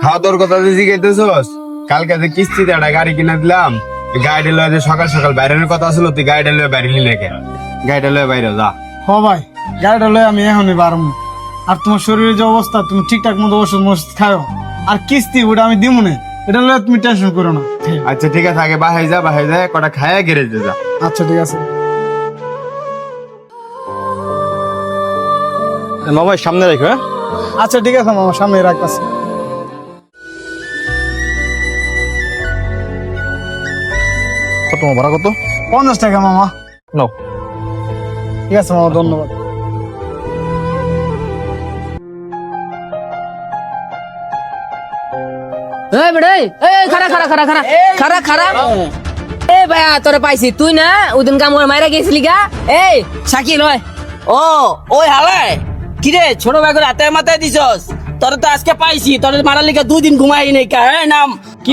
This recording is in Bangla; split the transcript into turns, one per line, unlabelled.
খাওয়া তোর কথা যে জিজ্ঞাসা কালকে যে কিস্তিতে একটা গাড়ি কিনে দিলাম, গাড়িটা লয়ে যে সকাল সকাল বাইরের কথা ছিল, তুই গাড়িটা লয়ে বাইরে নিলে কেন? গাড়িটা লয়ে বাইরে যা।
হ ভাই, গাড়িটা লয়ে আমি এখনই বারম। আর তোমার শরীরের যে অবস্থা, তুমি ঠিকঠাক মতো ওষুধ মষুধ খাও। আর কিস্তি ওটা আমি দিব না, এটা লয়ে তুমি টেনশন করো না।
আচ্ছা ঠিক আছে, আগে বাহাই যা, বাহাই যা কটা খায়া গ্যারেজে যা।
আচ্ছা ঠিক আছে।
মামা সামনে রাখো। হ্যাঁ
আচ্ছা ঠিক আছে মামা, সামনে রাখতেছি।
কত মামা, ভাড়া কত?
50 টাকা মামা।
নাও।
ঠিক আছে মামা, ধন্যবাদ।
এই বেড়ে, এই খারা খারা খারা খারা খারা খারা। এ ভাইয়া তোরে পাইছি, তুই না ওদিন কামড় মাইরা গেছিলি গা? এই শাকিল হয়।
ও ওই হালায় কিরে ছোট ভাই করে হাতে মাথায় দিছস? তোর তো আজকে পাইছি, তোর মারার লিগে 2 দিন ঘুমাই নাই কা। নাম কি